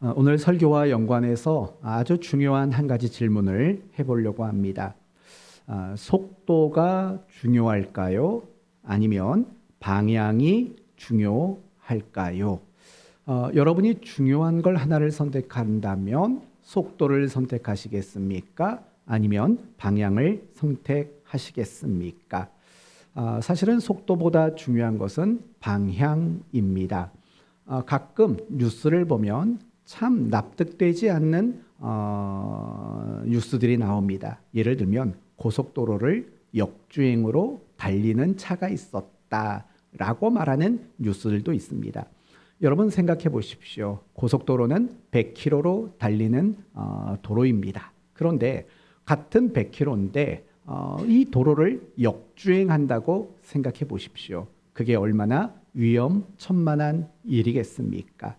오늘 설교와 연관해서 아주 중요한 한 가지 질문을 해보려고 합니다. 속도가 중요할까요? 아니면 방향이 중요할까요? 여러분이 중요한 걸 하나를 선택한다면 속도를 선택하시겠습니까? 아니면 방향을 선택하시겠습니까? 사실은 속도보다 중요한 것은 방향입니다. 가끔 뉴스를 보면 참 납득되지 않는 뉴스들이 나옵니다. 예를 들면 고속도로를 역주행으로 달리는 차가 있었다라고 말하는 뉴스들도 있습니다. 여러분 생각해 보십시오. 고속도로는 100km로 달리는 도로입니다. 그런데 같은 100km인데 이 도로를 역주행한다고 생각해 보십시오. 그게 얼마나 위험천만한 일이겠습니까?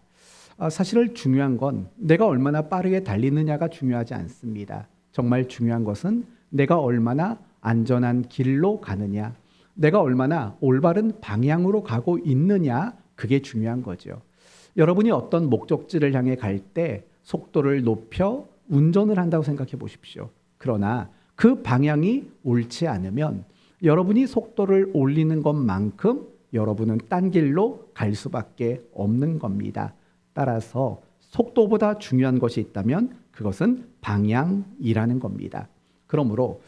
사실 중요한 건 내가 얼마나 빠르게 달리느냐가 중요하지 않습니다. 정말 중요한 것은 내가 얼마나 안전한 길로 가느냐, 내가 얼마나 올바른 방향으로 가고 있느냐, 그게 중요한 거죠. 여러분이 어떤 목적지를 향해 갈 때 속도를 높여 운전을 한다고 생각해 보십시오. 그러나 그 방향이 옳지 않으면 여러분이 속도를 올리는 것만큼 여러분은 딴 길로 갈 수밖에 없는 겁니다. 따라서 속도보다 중요한 것이 있다면 그것은 방향이라는 겁니다. 그러므로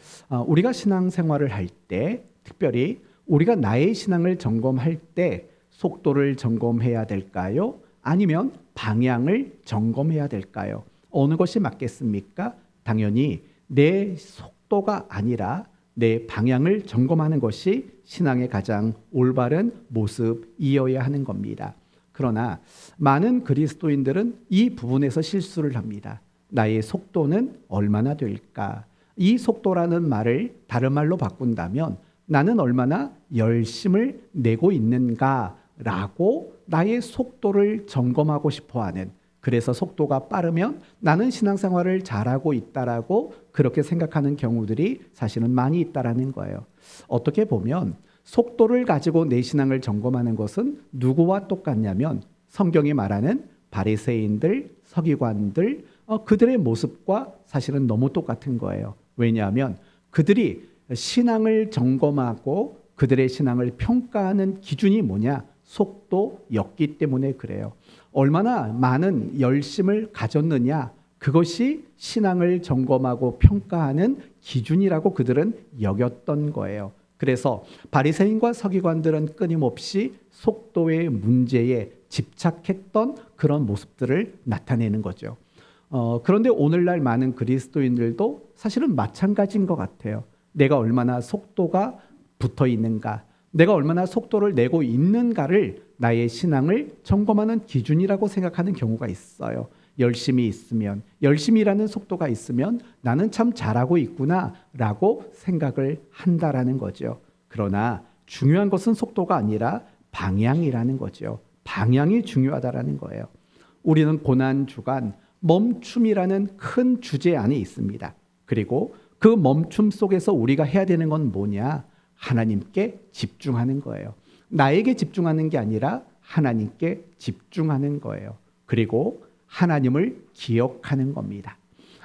우리가 신앙생활을 할 때, 특별히 우리가 나의 신앙을 점검할 때 속도를 점검해야 될까요? 아니면 방향을 점검해야 될까요? 어느 것이 맞겠습니까? 당연히 내 속도가 아니라 내 방향을 점검하는 것이 신앙의 가장 올바른 모습이어야 하는 겁니다. 그러나 많은 그리스도인들은 이 부분에서 실수를 합니다. 나의 속도는 얼마나 될까? 이 속도라는 말을 다른 말로 바꾼다면 나는 얼마나 열심을 내고 있는가라고 나의 속도를 점검하고 싶어하는, 그래서 속도가 빠르면 나는 신앙생활을 잘하고 있다라고 그렇게 생각하는 경우들이 사실은 많이 있다라는 거예요. 어떻게 보면 속도를 가지고 내 신앙을 점검하는 것은 누구와 똑같냐면 성경이 말하는 바리새인들, 서기관들, 그들의 모습과 사실은 너무 똑같은 거예요. 왜냐하면 그들이 신앙을 점검하고 그들의 신앙을 평가하는 기준이 뭐냐? 속도였기 때문에 그래요. 얼마나 많은 열심을 가졌느냐, 그것이 신앙을 점검하고 평가하는 기준이라고 그들은 여겼던 거예요. 그래서 바리새인과 서기관들은 끊임없이 속도의 문제에 집착했던 그런 모습들을 나타내는 거죠. 그런데 오늘날 많은 그리스도인들도 사실은 마찬가지인 것 같아요. 내가 얼마나 속도가 붙어 있는가, 내가 얼마나 속도를 내고 있는가를 나의 신앙을 점검하는 기준이라고 생각하는 경우가 있어요. 열심히 있으면, 열심히라는 속도가 있으면 나는 참 잘하고 있구나라고 생각을 한다라는 거죠. 그러나 중요한 것은 속도가 아니라 방향이라는 거죠. 방향이 중요하다라는 거예요. 우리는 고난주간 멈춤이라는 큰 주제 안에 있습니다. 그리고 그 멈춤 속에서 우리가 해야 되는 건 뭐냐? 하나님께 집중하는 거예요. 나에게 집중하는 게 아니라 하나님께 집중하는 거예요. 그리고 하나님을 기억하는 겁니다.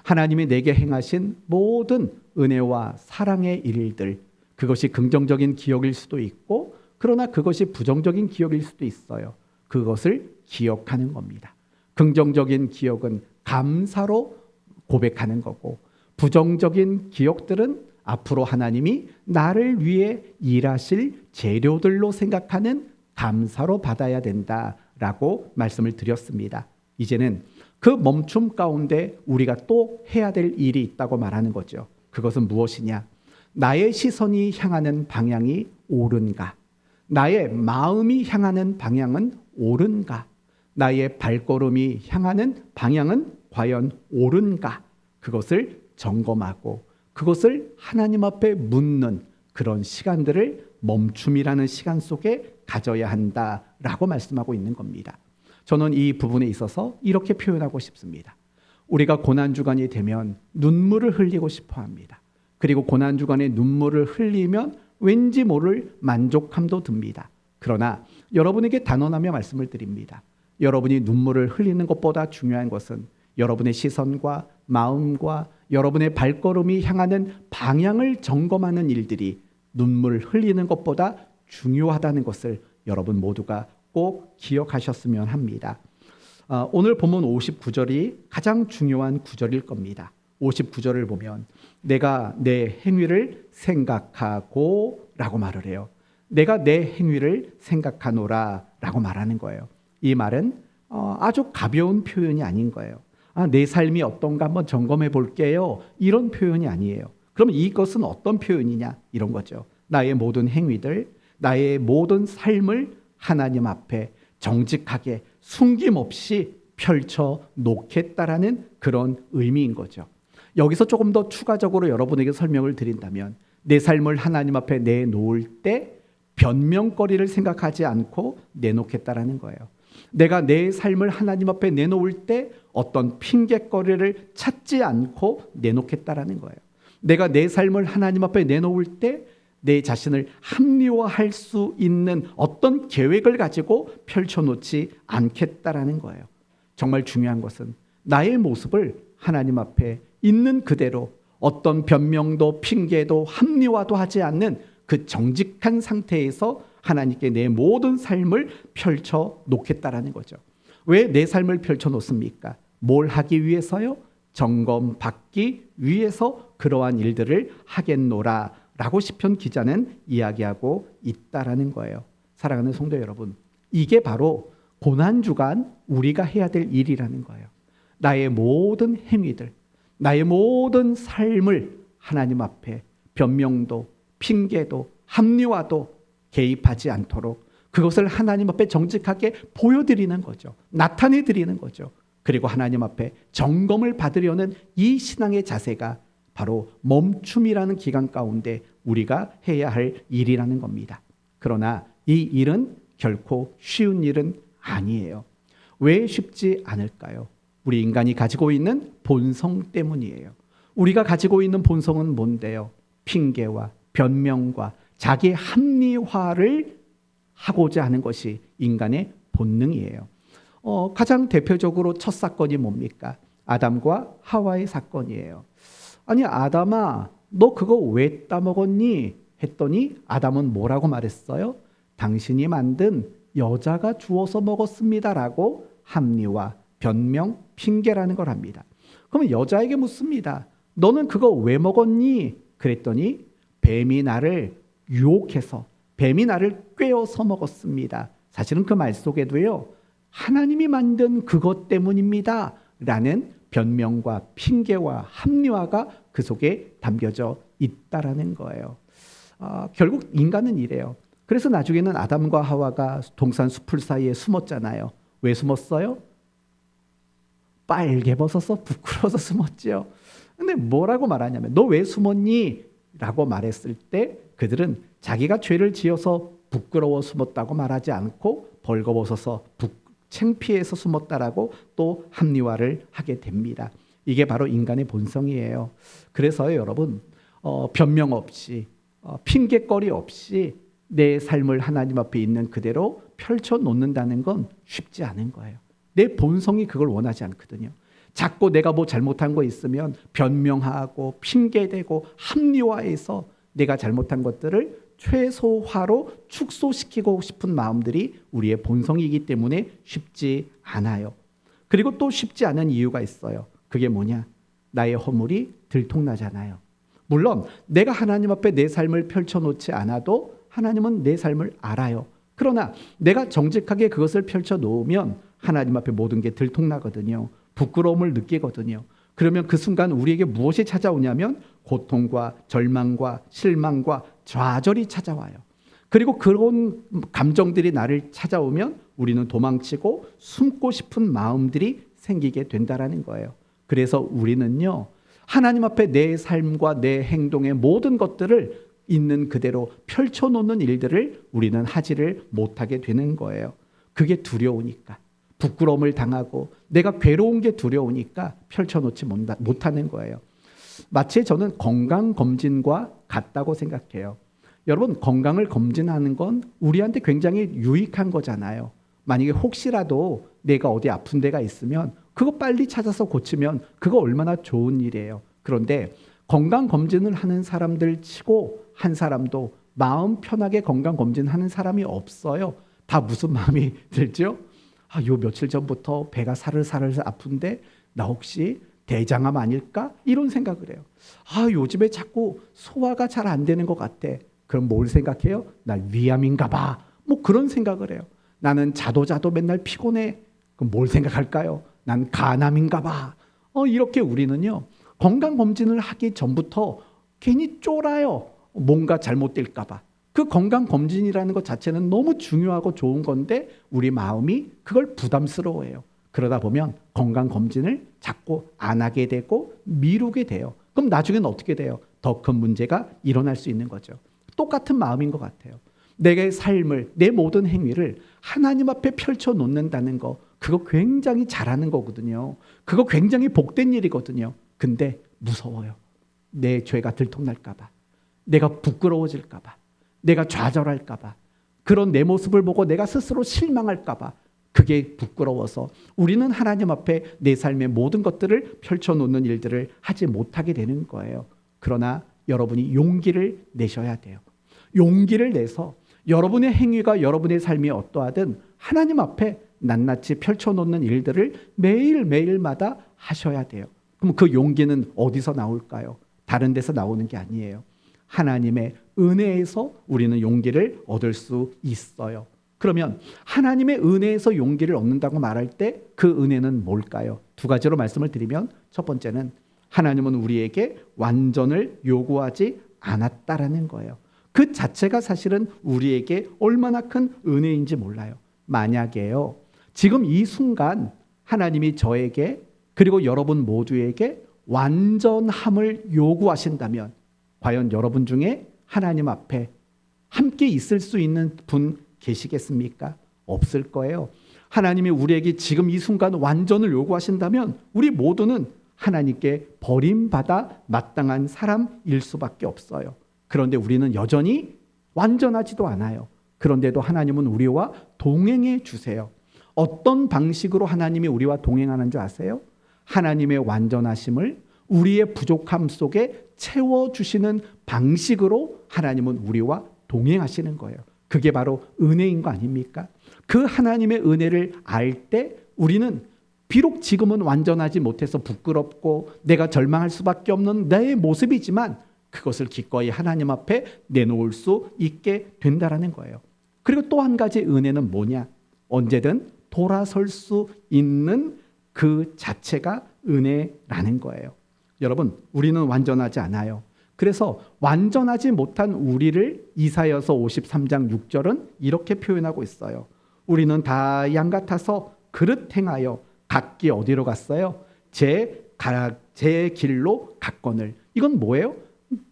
하나님이 내게 행하신 모든 은혜와 사랑의 일들, 그것이 긍정적인 기억일 수도 있고, 그러나 그것이 부정적인 기억일 수도 있어요. 그것을 기억하는 겁니다. 긍정적인 기억은 감사로 고백하는 거고, 부정적인 기억들은 앞으로 하나님이 나를 위해 일하실 재료들로 생각하는 감사로 받아야 된다라고 말씀을 드렸습니다. 이제는 그 멈춤 가운데 우리가 또 해야 될 일이 있다고 말하는 거죠. 그것은 무엇이냐? 나의 시선이 향하는 방향이 옳은가? 나의 마음이 향하는 방향은 옳은가? 나의 발걸음이 향하는 방향은 과연 옳은가? 그것을 점검하고 그것을 하나님 앞에 묻는 그런 시간들을 멈춤이라는 시간 속에 가져야 한다라고 말씀하고 있는 겁니다. 저는 이 부분에 있어서 이렇게 표현하고 싶습니다. 우리가 고난주간이 되면 눈물을 흘리고 싶어 합니다. 그리고 고난주간에 눈물을 흘리면 왠지 모를 만족함도 듭니다. 그러나 여러분에게 단언하며 말씀을 드립니다. 여러분이 눈물을 흘리는 것보다 중요한 것은 여러분의 시선과 마음과 여러분의 발걸음이 향하는 방향을 점검하는 일들이 눈물 흘리는 것보다 중요하다는 것을 여러분 모두가 꼭 기억하셨으면 합니다. 오늘 본문 59절이 가장 중요한 구절일 겁니다. 59절을 보면 내가 내 행위를 생각하고 라고 말을 해요. 내가 내 행위를 생각하노라 라고 말하는 거예요. 이 말은 아주 가벼운 표현이 아닌 거예요. 내 삶이 어떤가 한번 점검해 볼게요. 이런 표현이 아니에요. 그럼 이것은 어떤 표현이냐? 이런 거죠. 나의 모든 행위들, 나의 모든 삶을 하나님 앞에 정직하게 숨김없이 펼쳐 놓겠다라는 그런 의미인 거죠. 여기서 조금 더 추가적으로 여러분에게 설명을 드린다면 내 삶을 하나님 앞에 내놓을 때 변명거리를 생각하지 않고 내놓겠다라는 거예요. 내가 내 삶을 하나님 앞에 내놓을 때 어떤 핑계거리를 찾지 않고 내놓겠다라는 거예요. 내가 내 삶을 하나님 앞에 내놓을 때 내 자신을 합리화할 수 있는 어떤 계획을 가지고 펼쳐놓지 않겠다라는 거예요. 정말 중요한 것은 나의 모습을 하나님 앞에 있는 그대로 어떤 변명도 핑계도 합리화도 하지 않는 그 정직한 상태에서 하나님께 내 모든 삶을 펼쳐 놓겠다라는 거죠. 왜 내 삶을 펼쳐 놓습니까? 뭘 하기 위해서요? 점검받기 위해서 그러한 일들을 하겠노라 라고 시편 기자는 이야기하고 있다라는 거예요. 사랑하는 성도 여러분, 이게 바로 고난주간 우리가 해야 될 일이라는 거예요. 나의 모든 행위들, 나의 모든 삶을 하나님 앞에 변명도 핑계도 합리화도 개입하지 않도록 그것을 하나님 앞에 정직하게 보여드리는 거죠. 나타내드리는 거죠. 그리고 하나님 앞에 점검을 받으려는 이 신앙의 자세가 바로 멈춤이라는 기간 가운데 우리가 해야 할 일이라는 겁니다. 그러나 이 일은 결코 쉬운 일은 아니에요. 왜 쉽지 않을까요? 우리 인간이 가지고 있는 본성 때문이에요. 우리가 가지고 있는 본성은 뭔데요? 핑계와 변명과 자기 합리화를 하고자 하는 것이 인간의 본능이에요. 가장 대표적으로 첫 사건이 뭡니까? 아담과 하와의 사건이에요. 아니 아담아, 너 그거 왜 따먹었니? 했더니 아담은 뭐라고 말했어요? 당신이 만든 여자가 주어서 먹었습니다라고 합리화, 변명, 핑계라는 걸 합니다. 그러면 여자에게 묻습니다. 너는 그거 왜 먹었니? 그랬더니 뱀이 나를 유혹해서 뱀이 나를 꿰어서 먹었습니다. 사실은 그 말 속에도요. 하나님이 만든 그것 때문입니다. 라는 변명과 핑계와 합리화가 그 속에 담겨져 있다라는 거예요. 결국 인간은 이래요. 그래서 나중에는 아담과 하와가 동산 숲풀 사이에 숨었잖아요. 왜 숨었어요? 빨개 벗어서 부끄러워서 숨었죠. 근데 뭐라고 말하냐면 너 왜 숨었니? 라고 말했을 때 그들은 자기가 죄를 지어서 부끄러워 숨었다고 말하지 않고 벌거벗어서 창피해서 숨었다라고 또 합리화를 하게 됩니다. 이게 바로 인간의 본성이에요. 그래서 여러분 변명 없이 핑계거리 없이 내 삶을 하나님 앞에 있는 그대로 펼쳐놓는다는 건 쉽지 않은 거예요. 내 본성이 그걸 원하지 않거든요. 자꾸 내가 뭐 잘못한 거 있으면 변명하고 핑계대고 합리화해서 내가 잘못한 것들을 최소화로 축소시키고 싶은 마음들이 우리의 본성이기 때문에 쉽지 않아요. 그리고 또 쉽지 않은 이유가 있어요. 그게 뭐냐? 나의 허물이 들통나잖아요. 물론 내가 하나님 앞에 내 삶을 펼쳐놓지 않아도 하나님은 내 삶을 알아요. 그러나 내가 정직하게 그것을 펼쳐놓으면 하나님 앞에 모든 게 들통나거든요. 부끄러움을 느끼거든요. 그러면 그 순간 우리에게 무엇이 찾아오냐면 고통과 절망과 실망과 좌절이 찾아와요. 그리고 그런 감정들이 나를 찾아오면 우리는 도망치고 숨고 싶은 마음들이 생기게 된다라는 거예요. 그래서 우리는요, 하나님 앞에 내 삶과 내 행동의 모든 것들을 있는 그대로 펼쳐놓는 일들을 우리는 하지를 못하게 되는 거예요. 그게 두려우니까. 부끄러움을 당하고 내가 괴로운 게 두려우니까 펼쳐놓지 못하는 거예요. 마치 저는 건강검진과 같다고 생각해요. 여러분 건강을 검진하는 건 우리한테 굉장히 유익한 거잖아요. 만약에 혹시라도 내가 어디 아픈 데가 있으면 그거 빨리 찾아서 고치면 그거 얼마나 좋은 일이에요. 그런데 건강검진을 하는 사람들 치고 한 사람도 마음 편하게 건강검진하는 사람이 없어요. 다 무슨 마음이 들죠? 요 며칠 전부터 배가 사르사르 아픈데 나 혹시 대장암 아닐까? 이런 생각을 해요. 요즘에 자꾸 소화가 잘 안 되는 것 같아. 그럼 뭘 생각해요? 나 위암인가 봐. 뭐 그런 생각을 해요. 나는 자도 맨날 피곤해. 그럼 뭘 생각할까요? 난 간암인가 봐. 이렇게 우리는요. 건강검진을 하기 전부터 괜히 쫄아요. 뭔가 잘못될까 봐. 그 건강검진이라는 것 자체는 너무 중요하고 좋은 건데 우리 마음이 그걸 부담스러워해요. 그러다 보면 건강검진을 자꾸 안 하게 되고 미루게 돼요. 그럼 나중에는 어떻게 돼요? 더 큰 문제가 일어날 수 있는 거죠. 똑같은 마음인 것 같아요. 내 삶을, 내 모든 행위를 하나님 앞에 펼쳐놓는다는 거, 그거 굉장히 잘하는 거거든요. 그거 굉장히 복된 일이거든요. 근데 무서워요. 내 죄가 들통날까 봐. 내가 부끄러워질까 봐. 내가 좌절할까 봐. 그런 내 모습을 보고 내가 스스로 실망할까 봐. 그게 부끄러워서 우리는 하나님 앞에 내 삶의 모든 것들을 펼쳐놓는 일들을 하지 못하게 되는 거예요. 그러나 여러분이 용기를 내셔야 돼요. 용기를 내서 여러분의 행위가 여러분의 삶이 어떠하든 하나님 앞에 낱낱이 펼쳐놓는 일들을 매일매일마다 하셔야 돼요. 그럼 그 용기는 어디서 나올까요? 다른 데서 나오는 게 아니에요. 하나님의 은혜에서 우리는 용기를 얻을 수 있어요. 그러면 하나님의 은혜에서 용기를 얻는다고 말할 때 그 은혜는 뭘까요? 두 가지로 말씀을 드리면 첫 번째는 하나님은 우리에게 완전을 요구하지 않았다라는 거예요. 그 자체가 사실은 우리에게 얼마나 큰 은혜인지 몰라요. 만약에요, 지금 이 순간 하나님이 저에게 그리고 여러분 모두에게 완전함을 요구하신다면 과연 여러분 중에 하나님 앞에 함께 있을 수 있는 분 계시겠습니까? 없을 거예요. 하나님이 우리에게 지금 이 순간 완전을 요구하신다면 우리 모두는 하나님께 버림받아 마땅한 사람일 수밖에 없어요. 그런데 우리는 여전히 완전하지도 않아요. 그런데도 하나님은 우리와 동행해 주세요. 어떤 방식으로 하나님이 우리와 동행하는 줄 아세요? 하나님의 완전하심을 우리의 부족함 속에 채워주시는 방식으로 하나님은 우리와 동행하시는 거예요. 그게 바로 은혜인 거 아닙니까? 그 하나님의 은혜를 알 때 우리는 비록 지금은 완전하지 못해서 부끄럽고 내가 절망할 수밖에 없는 내 모습이지만 그것을 기꺼이 하나님 앞에 내놓을 수 있게 된다라는 거예요. 그리고 또 한 가지 은혜는 뭐냐? 언제든 돌아설 수 있는 그 자체가 은혜라는 거예요. 여러분, 우리는 완전하지 않아요. 그래서 완전하지 못한 우리를 이사야서 53장 6절은 이렇게 표현하고 있어요. 우리는 다 양 같아서 그릇 행하여 각기 어디로 갔어요? 제 길로 갔거늘. 이건 뭐예요?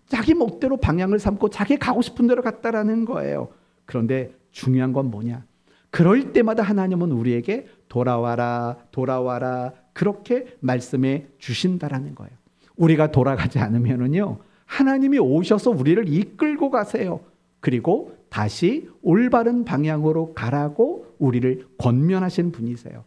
자기 멋대로 방향을 삼고 자기 가고 싶은 대로 갔다라는 거예요. 그런데 중요한 건 뭐냐? 그럴 때마다 하나님은 우리에게 돌아와라, 돌아와라 그렇게 말씀해 주신다라는 거예요. 우리가 돌아가지 않으면은요, 하나님이 오셔서 우리를 이끌고 가세요. 그리고 다시 올바른 방향으로 가라고 우리를 권면하신 분이세요.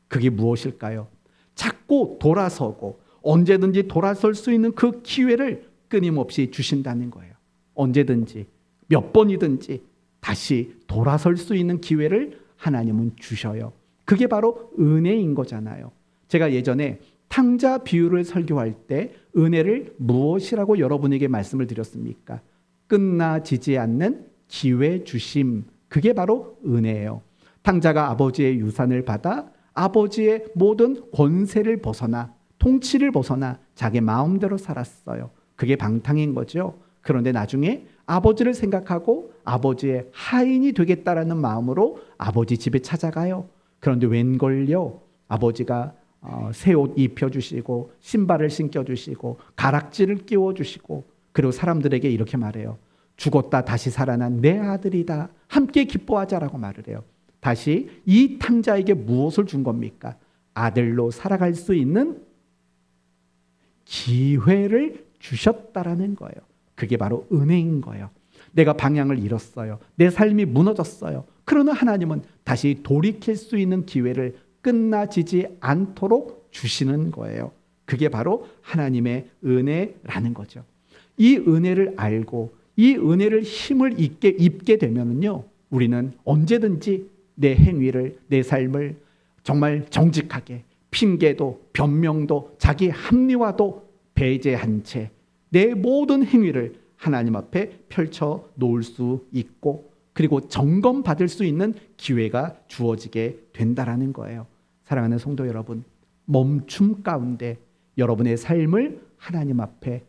그게 무엇일까요? 자꾸 돌아서고 언제든지 돌아설 수 있는 그 기회를 끊임없이 주신다는 거예요. 언제든지 몇 번이든지 다시 돌아설 수 있는 기회를 하나님은 주셔요. 그게 바로 은혜인 거잖아요. 제가 예전에 탕자 비유를 설교할 때 은혜를 무엇이라고 여러분에게 말씀을 드렸습니까? 끝나지지 않는 기회 주심. 그게 바로 은혜예요. 탕자가 아버지의 유산을 받아 아버지의 모든 권세를 벗어나 통치를 벗어나 자기 마음대로 살았어요. 그게 방탕인 거죠. 그런데 나중에 아버지를 생각하고 아버지의 하인이 되겠다라는 마음으로 아버지 집에 찾아가요. 그런데 웬걸요? 아버지가 새 옷 입혀주시고 신발을 신겨주시고 가락지를 끼워주시고 그리고 사람들에게 이렇게 말해요. 죽었다 다시 살아난 내 아들이다. 함께 기뻐하자라고 말을 해요. 다시 이 탕자에게 무엇을 준 겁니까? 아들로 살아갈 수 있는 기회를 주셨다라는 거예요. 그게 바로 은혜인 거예요. 내가 방향을 잃었어요. 내 삶이 무너졌어요. 그러나 하나님은 다시 돌이킬 수 있는 기회를 끝나지지 않도록 주시는 거예요. 그게 바로 하나님의 은혜라는 거죠. 이 은혜를 알고 이 은혜를 힘을 입게 되면은요, 우리는 언제든지 내 행위를, 내 삶을 정말 정직하게 핑계도 변명도 자기 합리화도 배제한 채 내 모든 행위를 하나님 앞에 펼쳐 놓을 수 있고, 그리고 점검받을 수 있는 기회가 주어지게 된다라는 거예요. 사랑하는 성도 여러분, 멈춤 가운데 여러분의 삶을 하나님 앞에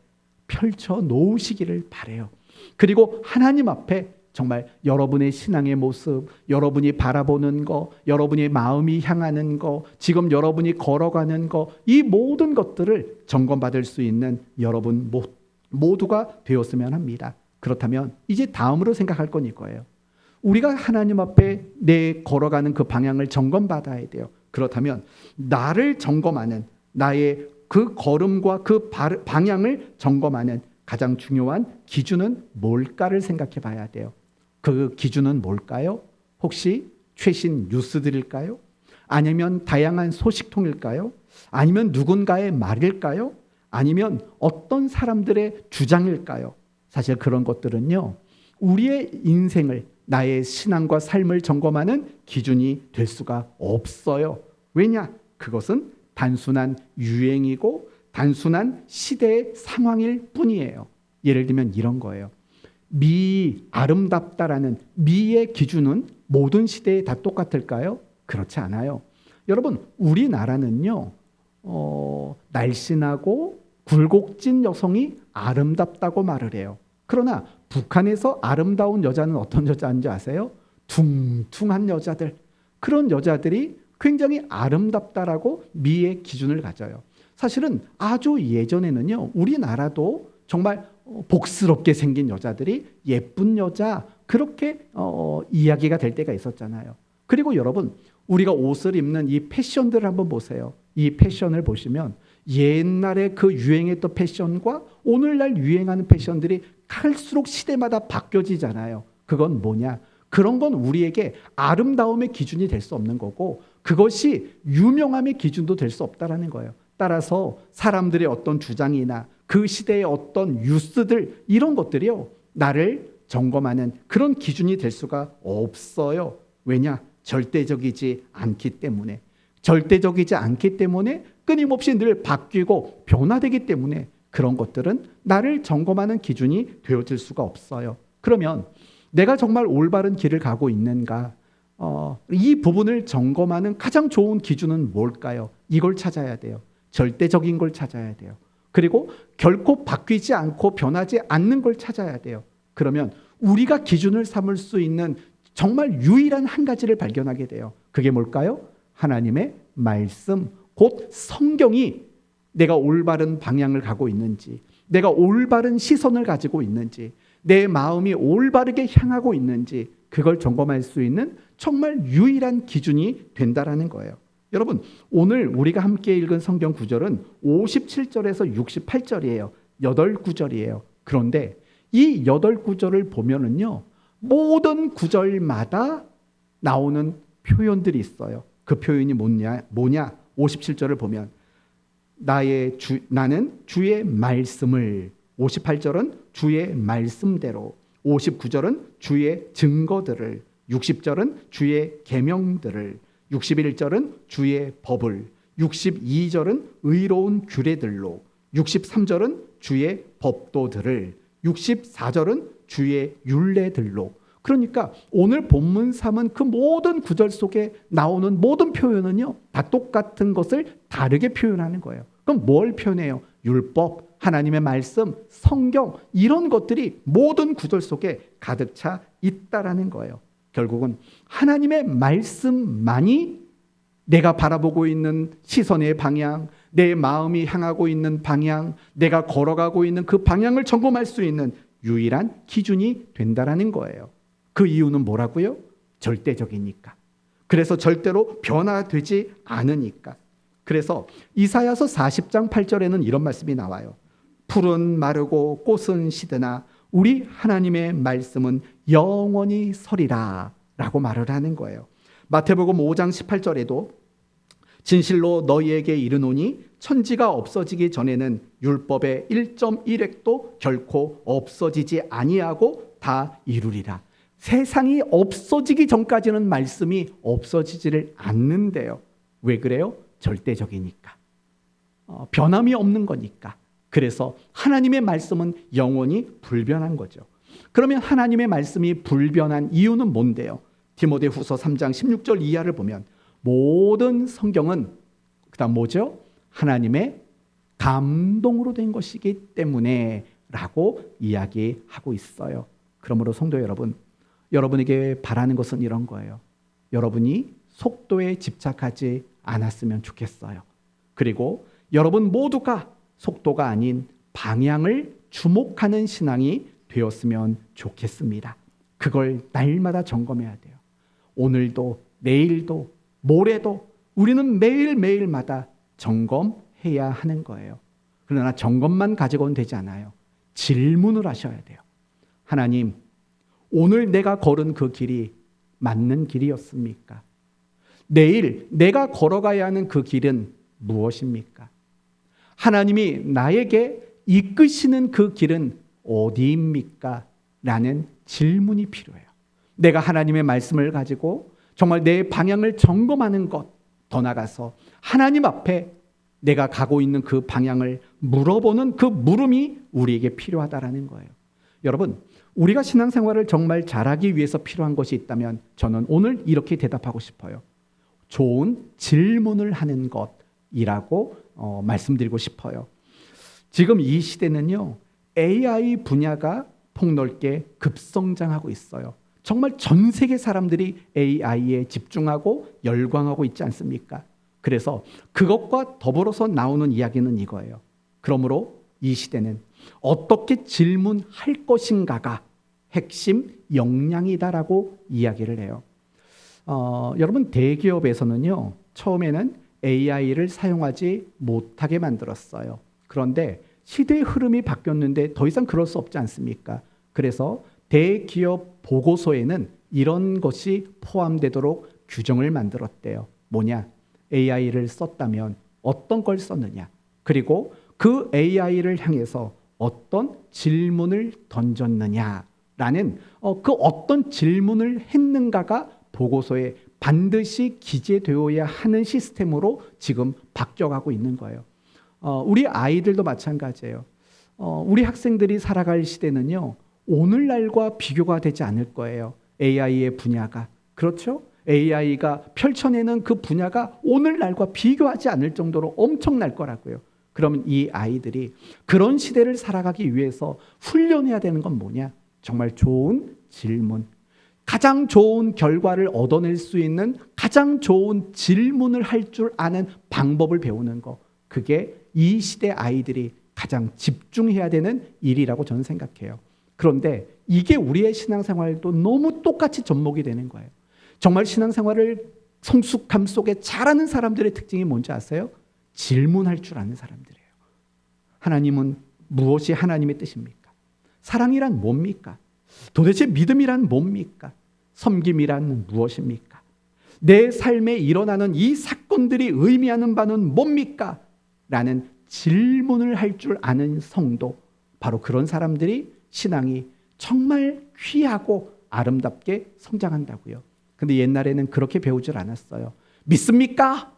펼쳐 놓으시기를 바라요. 그리고 하나님 앞에 정말 여러분의 신앙의 모습, 여러분이 바라보는 거, 여러분의 마음이 향하는 거, 지금 여러분이 걸어가는 거, 이 모든 것들을 점검받을 수 있는 여러분 모두가 되었으면 합니다. 그렇다면 이제 다음으로 생각할 건 이거예요. 우리가 하나님 앞에 내 걸어가는 그 방향을 점검받아야 돼요. 그렇다면 나를 점검하는, 나의 그 걸음과 그 방향을 점검하는 가장 중요한 기준은 뭘까를 생각해 봐야 돼요. 그 기준은 뭘까요? 혹시 최신 뉴스들일까요? 아니면 다양한 소식통일까요? 아니면 누군가의 말일까요? 아니면 어떤 사람들의 주장일까요? 사실 그런 것들은요, 우리의 인생을, 나의 신앙과 삶을 점검하는 기준이 될 수가 없어요. 왜냐? 그것은 단순한 유행이고 단순한 시대의 상황일 뿐이에요. 예를 들면 이런 거예요. 미, 아름답다라는 미의 기준은 모든 시대에 다 똑같을까요? 그렇지 않아요. 여러분, 우리나라는요, 날씬하고 굴곡진 여성이 아름답다고 말을 해요. 그러나 북한에서 아름다운 여자는 어떤 여자인지 아세요? 퉁퉁한 여자들. 그런 여자들이 굉장히 아름답다라고 미의 기준을 가져요. 사실은 아주 예전에는요, 우리나라도 정말 복스럽게 생긴 여자들이 예쁜 여자, 그렇게 이야기가 될 때가 있었잖아요. 그리고 여러분, 우리가 옷을 입는 이 패션들을 한번 보세요. 이 패션을 보시면 옛날에 그 유행했던 패션과 오늘날 유행하는 패션들이 갈수록 시대마다 바뀌어지잖아요. 그건 뭐냐? 그런 건 우리에게 아름다움의 기준이 될 수 없는 거고, 그것이 유명함의 기준도 될 수 없다라는 거예요. 따라서 사람들의 어떤 주장이나 그 시대의 어떤 뉴스들, 이런 것들이요, 나를 점검하는 그런 기준이 될 수가 없어요. 왜냐? 절대적이지 않기 때문에. 절대적이지 않기 때문에 끊임없이 늘 바뀌고 변화되기 때문에 그런 것들은 나를 점검하는 기준이 되어질 수가 없어요. 그러면 내가 정말 올바른 길을 가고 있는가? 이 부분을 점검하는 가장 좋은 기준은 뭘까요? 이걸 찾아야 돼요. 절대적인 걸 찾아야 돼요. 그리고 결코 바뀌지 않고 변하지 않는 걸 찾아야 돼요. 그러면 우리가 기준을 삼을 수 있는 정말 유일한 한 가지를 발견하게 돼요. 그게 뭘까요? 하나님의 말씀, 곧 성경이 내가 올바른 방향을 가고 있는지, 내가 올바른 시선을 가지고 있는지, 내 마음이 올바르게 향하고 있는지, 그걸 점검할 수 있는 정말 유일한 기준이 된다라는 거예요. 여러분, 오늘 우리가 함께 읽은 성경 구절은 57절에서 68절이에요. 8구절이에요. 그런데 이 8구절을 보면은요, 모든 구절마다 나오는 표현들이 있어요. 그 표현이 뭐냐? 57절을 보면 나는 주의 말씀을, 58절은 주의 말씀대로, 59절은 주의 증거들을, 60절은 주의 계명들을, 61절은 주의 법을, 62절은 의로운 규례들로, 63절은 주의 법도들을, 64절은 주의 율례들로. 그러니까 오늘 본문 3은 그 모든 구절 속에 나오는 모든 표현은요, 다 똑같은 것을 다르게 표현하는 거예요. 그럼 뭘 표현해요? 율법, 하나님의 말씀, 성경, 이런 것들이 모든 구절 속에 가득 차 있다라는 거예요. 결국은 하나님의 말씀만이 내가 바라보고 있는 시선의 방향, 내 마음이 향하고 있는 방향, 내가 걸어가고 있는 그 방향을 점검할 수 있는 유일한 기준이 된다라는 거예요. 그 이유는 뭐라고요? 절대적이니까. 그래서 절대로 변화되지 않으니까. 그래서 이사야서 40장 8절에는 이런 말씀이 나와요. 풀은 마르고 꽃은 시드나 우리 하나님의 말씀은 영원히 서리라. 라고 말을 하는 거예요. 마태복음 5장 18절에도 진실로 너희에게 이르노니 천지가 없어지기 전에는 율법의 1.1획도 결코 없어지지 아니하고 다 이루리라. 세상이 없어지기 전까지는 말씀이 없어지지를 않는데요. 왜 그래요? 절대적이니까. 변함이 없는 거니까. 그래서 하나님의 말씀은 영원히 불변한 거죠. 그러면 하나님의 말씀이 불변한 이유는 뭔데요? 디모데후서 3장 16절 이하를 보면 모든 성경은 그다음 뭐죠? 하나님의 감동으로 된 것이기 때문에 라고 이야기하고 있어요. 그러므로 성도 여러분, 여러분에게 바라는 것은 이런 거예요. 여러분이 속도에 집착하지 않았으면 좋겠어요. 그리고 여러분 모두가 속도가 아닌 방향을 주목하는 신앙이 되었으면 좋겠습니다. 그걸 날마다 점검해야 돼요. 오늘도 내일도 모레도 우리는 매일매일마다 점검해야 하는 거예요. 그러나 점검만 가지고는 되지 않아요. 질문을 하셔야 돼요. 하나님, 오늘 내가 걸은 그 길이 맞는 길이었습니까? 내일 내가 걸어가야 하는 그 길은 무엇입니까? 하나님이 나에게 이끄시는 그 길은 어디입니까? 라는 질문이 필요해요. 내가 하나님의 말씀을 가지고 정말 내 방향을 점검하는 것, 더 나아가서 하나님 앞에 내가 가고 있는 그 방향을 물어보는 그 물음이 우리에게 필요하다라는 거예요. 여러분, 우리가 신앙생활을 정말 잘하기 위해서 필요한 것이 있다면 저는 오늘 이렇게 대답하고 싶어요. 좋은 질문을 하는 것이라고 말씀드리고 싶어요. 지금 이 시대는요, AI 분야가 폭넓게 급성장하고 있어요. 정말 전 세계 사람들이 AI에 집중하고 열광하고 있지 않습니까? 그래서 그것과 더불어서 나오는 이야기는 이거예요. 그러므로 이 시대는 어떻게 질문할 것인가가 핵심 역량이다라고 이야기를 해요. 여러분, 대기업에서는요, 처음에는 AI를 사용하지 못하게 만들었어요. 그런데 시대의 흐름이 바뀌었는데 더 이상 그럴 수 없지 않습니까? 그래서 대기업 보고서에는 이런 것이 포함되도록 규정을 만들었대요. 뭐냐? AI를 썼다면 어떤 걸 썼느냐? 그리고 그 AI를 향해서 어떤 질문을 던졌느냐라는 그 어떤 질문을 했는가가 보고서에 반드시 기재되어야 하는 시스템으로 지금 바뀌어가고 있는 거예요. 우리 아이들도 마찬가지예요. 우리 학생들이 살아갈 시대는요, 오늘날과 비교가 되지 않을 거예요. AI의 분야가. 그렇죠? AI가 펼쳐내는 그 분야가 오늘날과 비교하지 않을 정도로 엄청날 거라고요. 그러면 이 아이들이 그런 시대를 살아가기 위해서 훈련해야 되는 건 뭐냐? 정말 좋은 질문. 가장 좋은 결과를 얻어낼 수 있는 가장 좋은 질문을 할 줄 아는 방법을 배우는 거. 그게 이 시대 아이들이 가장 집중해야 되는 일이라고 저는 생각해요. 그런데 이게 우리의 신앙생활도 너무 똑같이 접목이 되는 거예요. 정말 신앙생활을 성숙함 속에 잘하는 사람들의 특징이 뭔지 아세요? 질문할 줄 아는 사람들이에요. 하나님은 무엇이 하나님의 뜻입니까? 사랑이란 뭡니까? 도대체 믿음이란 뭡니까? 섬김이란 무엇입니까? 내 삶에 일어나는 이 사건들이 의미하는 바는 뭡니까? 라는 질문을 할 줄 아는 성도, 바로 그런 사람들이 신앙이 정말 귀하고 아름답게 성장한다고요. 근데 옛날에는 그렇게 배우질 않았어요. 믿습니까?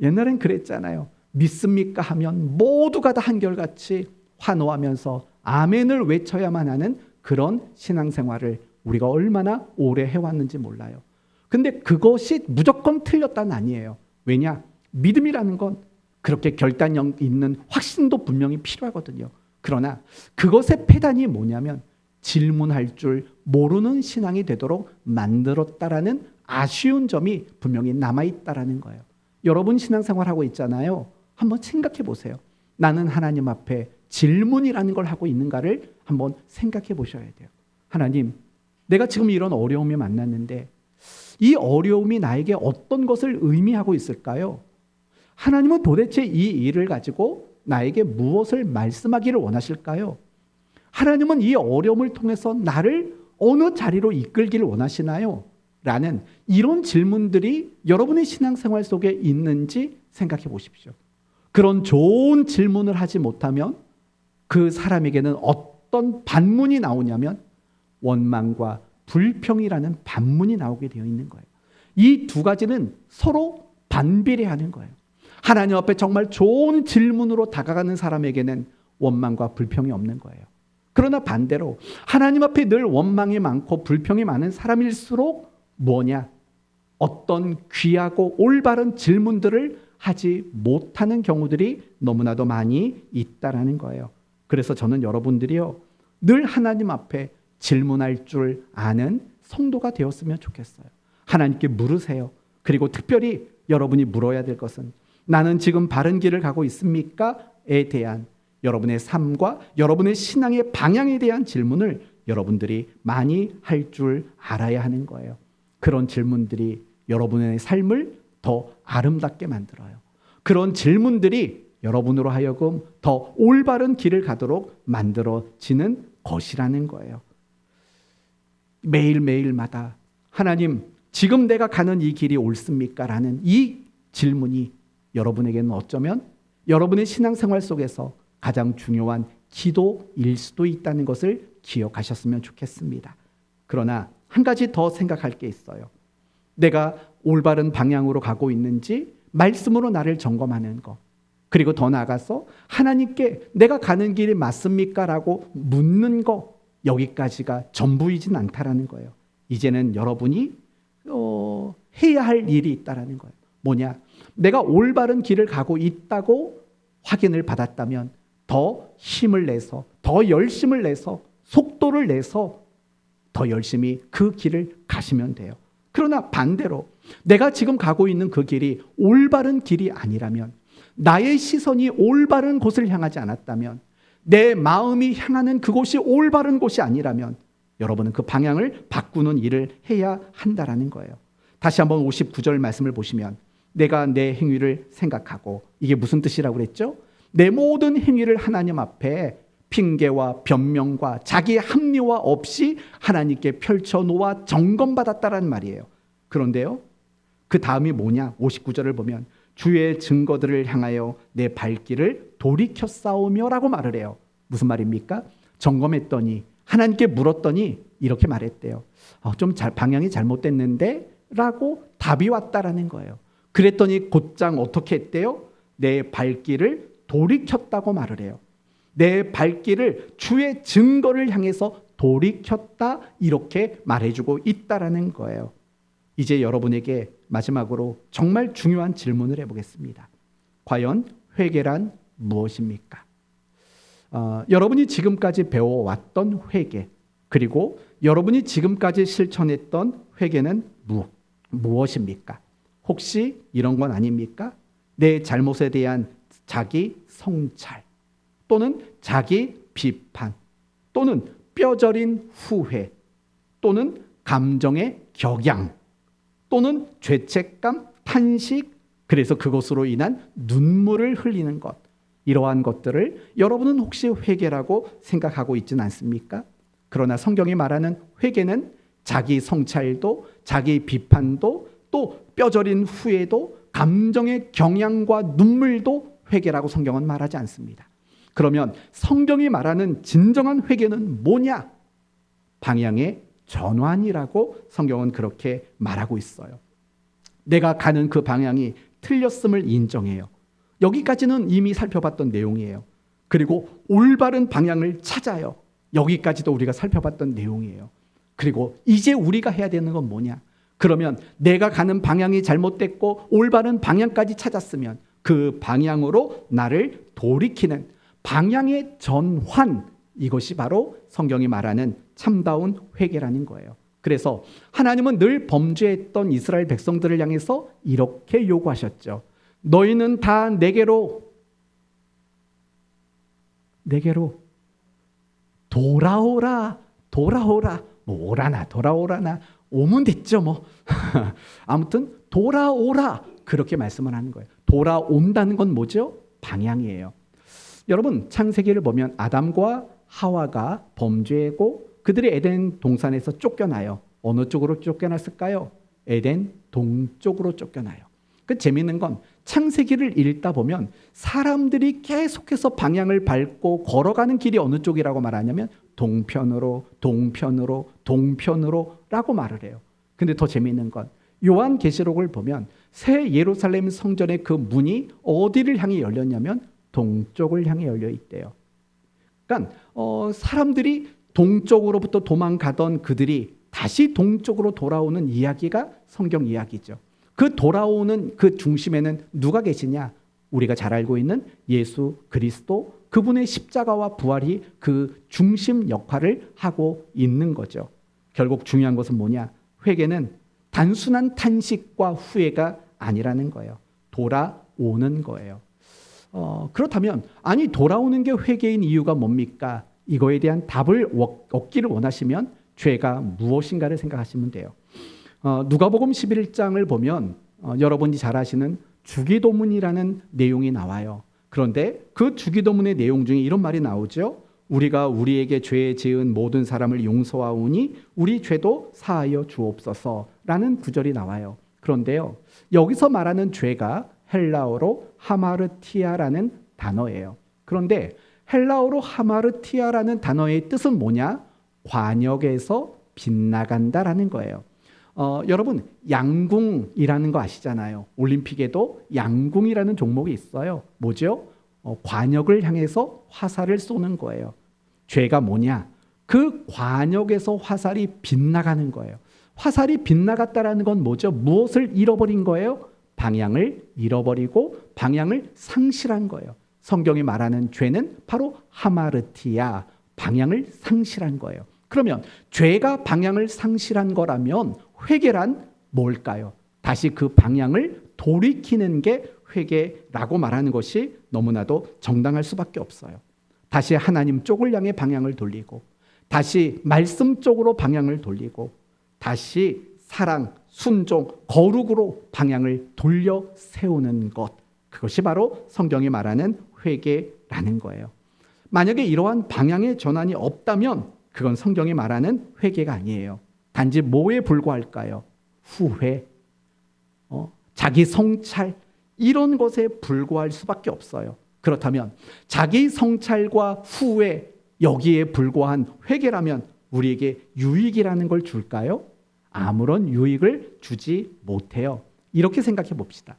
옛날엔 그랬잖아요. 믿습니까? 하면 모두가 다 한결같이 환호하면서 아멘을 외쳐야만 하는 그런 신앙생활을 우리가 얼마나 오래 해왔는지 몰라요. 근데 그것이 무조건 틀렸다는 아니에요. 왜냐? 믿음이라는 건 그렇게 결단력 있는 확신도 분명히 필요하거든요. 그러나 그것의 폐단이 뭐냐면 질문할 줄 모르는 신앙이 되도록 만들었다라는 아쉬운 점이 분명히 남아있다라는 거예요. 여러분 신앙생활하고 있잖아요. 한번 생각해 보세요. 나는 하나님 앞에 질문이라는 걸 하고 있는가를 한번 생각해 보셔야 돼요. 하나님, 내가 지금 이런 어려움이 만났는데 이 어려움이 나에게 어떤 것을 의미하고 있을까요? 하나님은 도대체 이 일을 가지고 나에게 무엇을 말씀하기를 원하실까요? 하나님은 이 어려움을 통해서 나를 어느 자리로 이끌기를 원하시나요? 라는 이런 질문들이 여러분의 신앙생활 속에 있는지 생각해 보십시오. 그런 좋은 질문을 하지 못하면 그 사람에게는 어떤 반문이 나오냐면 원망과 불평이라는 반문이 나오게 되어 있는 거예요. 이 두 가지는 서로 반비례하는 거예요. 하나님 앞에 정말 좋은 질문으로 다가가는 사람에게는 원망과 불평이 없는 거예요. 그러나 반대로 하나님 앞에 늘 원망이 많고 불평이 많은 사람일수록 뭐냐? 어떤 귀하고 올바른 질문들을 하지 못하는 경우들이 너무나도 많이 있다라는 거예요. 그래서 저는 여러분들이요, 늘 하나님 앞에 질문할 줄 아는 성도가 되었으면 좋겠어요. 하나님께 물으세요. 그리고 특별히 여러분이 물어야 될 것은 나는 지금 바른 길을 가고 있습니까? 에 대한 여러분의 삶과 여러분의 신앙의 방향에 대한 질문을 여러분들이 많이 할 줄 알아야 하는 거예요. 그런 질문들이 여러분의 삶을 더 아름답게 만들어요. 그런 질문들이 여러분으로 하여금 더 올바른 길을 가도록 만들어지는 것이라는 거예요. 매일매일마다 하나님, 지금 내가 가는 이 길이 옳습니까? 라는 이 질문이 여러분에게는 어쩌면 여러분의 신앙생활 속에서 가장 중요한 기도일 수도 있다는 것을 기억하셨으면 좋겠습니다. 그러나 한 가지 더 생각할 게 있어요. 내가 올바른 방향으로 가고 있는지 말씀으로 나를 점검하는 것. 그리고 더 나아가서 하나님께 내가 가는 길이 맞습니까? 라고 묻는 것. 여기까지가 전부이진 않다라는 거예요. 이제는 여러분이 해야 할 일이 있다라는 거예요. 뭐냐? 내가 올바른 길을 가고 있다고 확인을 받았다면 더 힘을 내서, 더 열심을 내서, 속도를 내서 더 열심히 그 길을 가시면 돼요. 그러나 반대로 내가 지금 가고 있는 그 길이 올바른 길이 아니라면, 나의 시선이 올바른 곳을 향하지 않았다면, 내 마음이 향하는 그곳이 올바른 곳이 아니라면 여러분은 그 방향을 바꾸는 일을 해야 한다라는 거예요. 다시 한번 59절 말씀을 보시면 내가 내 행위를 생각하고, 이게 무슨 뜻이라고 그랬죠? 내 모든 행위를 하나님 앞에 핑계와 변명과 자기 합리화 없이 하나님께 펼쳐놓아 점검받았다라는 말이에요. 그런데요, 그 다음이 뭐냐? 59절을 보면 주의 증거들을 향하여 내 발길을 돌이켰사오며 라고 말을 해요. 무슨 말입니까? 점검했더니, 하나님께 물었더니 이렇게 말했대요. 방향이 잘못됐는데? 라고 답이 왔다라는 거예요. 그랬더니 곧장 어떻게 했대요? 내 발길을 돌이켰다고 말을 해요. 내 발길을 주의 증거를 향해서 돌이켰다, 이렇게 말해주고 있다라는 거예요. 이제 여러분에게 마지막으로 정말 중요한 질문을 해보겠습니다. 과연 회개란 무엇입니까? 여러분이 지금까지 배워왔던 회개, 그리고 여러분이 지금까지 실천했던 회개는 무엇입니까? 혹시 이런 건 아닙니까? 내 잘못에 대한 자기 성찰, 또는 자기 비판, 또는 뼈저린 후회, 또는 감정의 격양, 또는 죄책감, 탄식, 그래서 그것으로 인한 눈물을 흘리는 것, 이러한 것들을 여러분은 혹시 회개라고 생각하고 있지는 않습니까? 그러나 성경이 말하는 회개는 자기 성찰도, 자기 비판도, 또 뼈저린 후회도, 감정의 경향과 눈물도 회개라고 성경은 말하지 않습니다. 그러면 성경이 말하는 진정한 회개는 뭐냐? 방향의 전환이라고 성경은 그렇게 말하고 있어요. 내가 가는 그 방향이 틀렸음을 인정해요. 여기까지는 이미 살펴봤던 내용이에요. 그리고 올바른 방향을 찾아요. 여기까지도 우리가 살펴봤던 내용이에요. 그리고 이제 우리가 해야 되는 건 뭐냐? 그러면 내가 가는 방향이 잘못됐고 올바른 방향까지 찾았으면 그 방향으로 나를 돌이키는 방향의 전환, 이것이 바로 성경이 말하는 참다운 회개라는 거예요. 그래서 하나님은 늘 범죄했던 이스라엘 백성들을 향해서 이렇게 요구하셨죠. 너희는 다 내게로 돌아오라. 뭐 오라나 돌아오라나 오면 됐죠 뭐. 아무튼 돌아오라, 그렇게 말씀을 하는 거예요. 돌아온다는 건 뭐죠? 방향이에요. 여러분, 창세기를 보면 아담과 하와가 범죄고 그들이 에덴 동산에서 쫓겨나요. 어느 쪽으로 쫓겨났을까요? 에덴 동쪽으로 쫓겨나요. 그 재미있는 건 창세기를 읽다 보면 사람들이 계속해서 방향을 밟고 걸어가는 길이 어느 쪽이라고 말하냐면 동편으로 라고 말을 해요. 근데 더 재미있는 건 요한계시록을 보면 새 예루살렘 성전의 그 문이 어디를 향해 열렸냐면 동쪽을 향해 열려 있대요. 그러니까 사람들이 동쪽으로부터 도망가던 그들이 다시 동쪽으로 돌아오는 이야기가 성경 이야기죠. 그 돌아오는 그 중심에는 누가 계시냐? 우리가 잘 알고 있는 예수 그리스도, 그분의 십자가와 부활이 그 중심 역할을 하고 있는 거죠. 결국 중요한 것은 뭐냐? 회개는 단순한 탄식과 후회가 아니라는 거예요. 돌아오는 거예요. 그렇다면 아니 돌아오는 게 회개인 이유가 뭡니까? 이거에 대한 답을 얻기를 원하시면 죄가 무엇인가를 생각하시면 돼요. 누가복음 11장을 보면 여러분이 잘 아시는 주기도문이라는 내용이 나와요. 그런데 그 주기도문의 내용 중에 이런 말이 나오죠. 우리가 우리에게 죄 지은 모든 사람을 용서하오니 우리 죄도 사하여 주옵소서라는 구절이 나와요. 그런데요, 여기서 말하는 죄가 헬라어로 하마르티아라는 단어예요. 그런데 헬라어로 하마르티아라는 단어의 뜻은 뭐냐? 관역에서 빗나간다라는 거예요. 여러분 양궁이라는 거 아시잖아요. 올림픽에도 양궁이라는 종목이 있어요. 뭐죠? 관역을 향해서 화살을 쏘는 거예요. 죄가 뭐냐? 그 관역에서 화살이 빗나가는 거예요. 화살이 빗나갔다라는 건 뭐죠? 무엇을 잃어버린 거예요? 방향을 잃어버리고 방향을 상실한 거예요. 성경이 말하는 죄는 바로 하마르티아, 방향을 상실한 거예요. 그러면 죄가 방향을 상실한 거라면 회개란 뭘까요? 다시 그 방향을 돌이키는 게 회개라고 말하는 것이 너무나도 정당할 수밖에 없어요. 다시 하나님 쪽을 향해 방향을 돌리고, 다시 말씀 쪽으로 방향을 돌리고, 다시 사랑, 순종, 거룩으로 방향을 돌려 세우는 것, 그것이 바로 성경이 말하는 회개라는 거예요. 만약에 이러한 방향의 전환이 없다면 그건 성경이 말하는 회개가 아니에요. 단지 뭐에 불과할까요? 후회, 자기 성찰, 이런 것에 불과할 수밖에 없어요. 그렇다면 자기 성찰과 후회, 여기에 불과한 회개라면 우리에게 유익이라는 걸 줄까요? 아무런 유익을 주지 못해요. 이렇게 생각해 봅시다.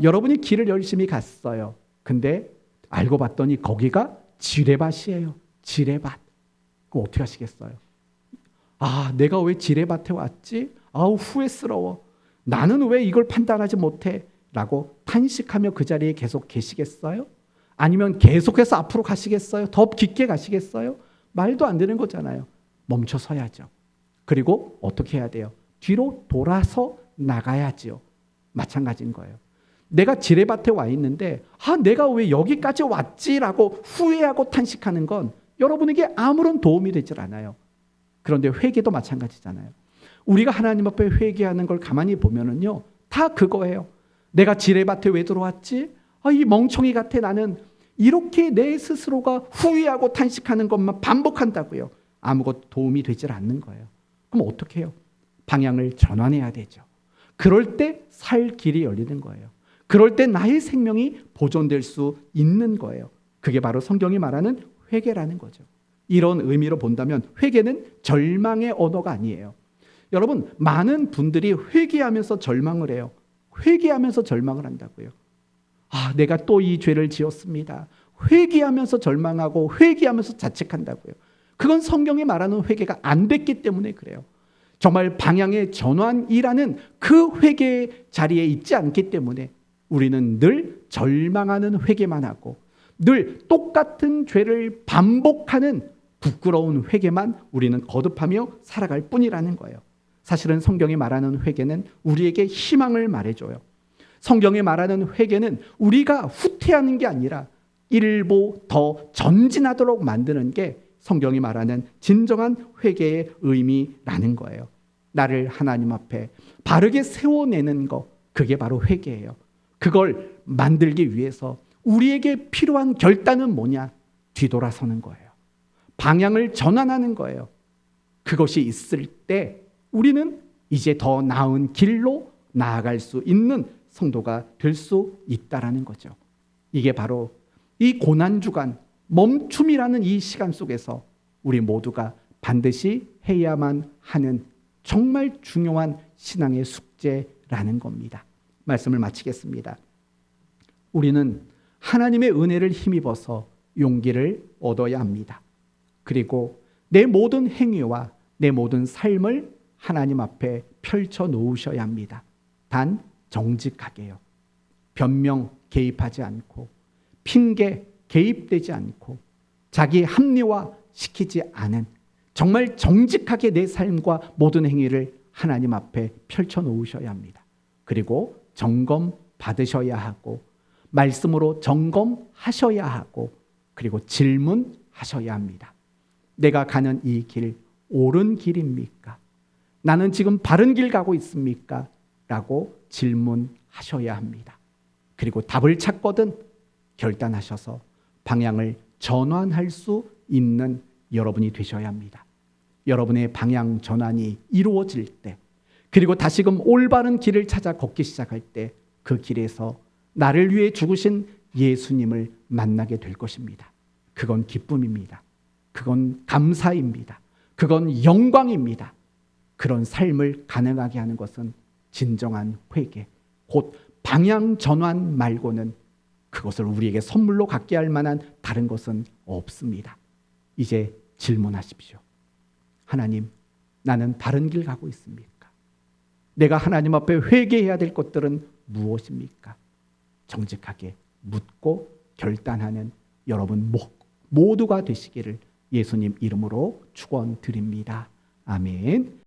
여러분이 길을 열심히 갔어요. 근데 알고 봤더니 거기가 지뢰밭이에요. 지뢰밭. 그럼 어떻게 하시겠어요? 내가 왜 지뢰밭에 왔지? 후회스러워. 나는 왜 이걸 판단하지 못해? 라고 탄식하며 그 자리에 계속 계시겠어요? 아니면 계속해서 앞으로 가시겠어요? 더 깊게 가시겠어요? 말도 안 되는 거잖아요. 멈춰 서야죠. 그리고 어떻게 해야 돼요? 뒤로 돌아서 나가야지요. 마찬가지인 거예요. 내가 지뢰밭에 와 있는데 내가 왜 여기까지 왔지라고 후회하고 탄식하는 건 여러분에게 아무런 도움이 되질 않아요. 그런데 회개도 마찬가지잖아요. 우리가 하나님 앞에 회개하는 걸 가만히 보면은요, 다 그거예요. 내가 지뢰밭에 왜 들어왔지? 이 멍청이 같아 나는. 이렇게 내 스스로가 후회하고 탄식하는 것만 반복한다고요. 아무것도 도움이 되질 않는 거예요. 그럼 어떻게 해요? 방향을 전환해야 되죠. 그럴 때 살 길이 열리는 거예요. 그럴 때 나의 생명이 보존될 수 있는 거예요. 그게 바로 성경이 말하는 회개라는 거죠. 이런 의미로 본다면 회개는 절망의 언어가 아니에요. 여러분, 많은 분들이 회개하면서 절망을 해요. 회개하면서 절망을 한다고요. 내가 또 이 죄를 지었습니다. 회개하면서 절망하고 회개하면서 자책한다고요. 그건 성경이 말하는 회개가 안 됐기 때문에 그래요. 정말 방향의 전환이라는 그 회개의 자리에 있지 않기 때문에 우리는 늘 절망하는 회개만 하고 늘 똑같은 죄를 반복하는 부끄러운 회개만 우리는 거듭하며 살아갈 뿐이라는 거예요. 사실은 성경이 말하는 회개는 우리에게 희망을 말해줘요. 성경이 말하는 회개는 우리가 후퇴하는 게 아니라 일보 더 전진하도록 만드는 게 성경이 말하는 진정한 회개의 의미라는 거예요. 나를 하나님 앞에 바르게 세워내는 거, 그게 바로 회개예요. 그걸 만들기 위해서 우리에게 필요한 결단은 뭐냐? 뒤돌아서는 거예요. 방향을 전환하는 거예요. 그것이 있을 때 우리는 이제 더 나은 길로 나아갈 수 있는 성도가 될 수 있다라는 거죠. 이게 바로 이 고난주간 멈춤이라는 이 시간 속에서 우리 모두가 반드시 해야만 하는 정말 중요한 신앙의 숙제라는 겁니다. 말씀을 마치겠습니다. 우리는 하나님의 은혜를 힘입어서 용기를 얻어야 합니다. 그리고 내 모든 행위와 내 모든 삶을 하나님 앞에 펼쳐 놓으셔야 합니다. 단 정직하게요. 변명 개입하지 않고, 핑계 개입되지 않고, 자기 합리화 시키지 않은, 정말 정직하게 내 삶과 모든 행위를 하나님 앞에 펼쳐 놓으셔야 합니다. 그리고 점검 받으셔야 하고, 말씀으로 점검하셔야 하고, 그리고 질문하셔야 합니다. 내가 가는 이 길 옳은 길입니까? 나는 지금 바른 길 가고 있습니까? 라고 질문하셔야 합니다. 그리고 답을 찾거든 결단하셔서 방향을 전환할 수 있는 여러분이 되셔야 합니다. 여러분의 방향 전환이 이루어질 때, 그리고 다시금 올바른 길을 찾아 걷기 시작할 때 그 길에서 나를 위해 죽으신 예수님을 만나게 될 것입니다. 그건 기쁨입니다. 그건 감사입니다. 그건 영광입니다. 그런 삶을 가능하게 하는 것은 진정한 회개, 곧 방향 전환 말고는 그것을 우리에게 선물로 갖게 할 만한 다른 것은 없습니다. 이제 질문하십시오. 하나님, 나는 바른 길 가고 있습니까? 내가 하나님 앞에 회개해야 될 것들은 무엇입니까? 정직하게 묻고 결단하는 여러분 모두가 되시기를 예수님 이름으로 축원드립니다. 아멘.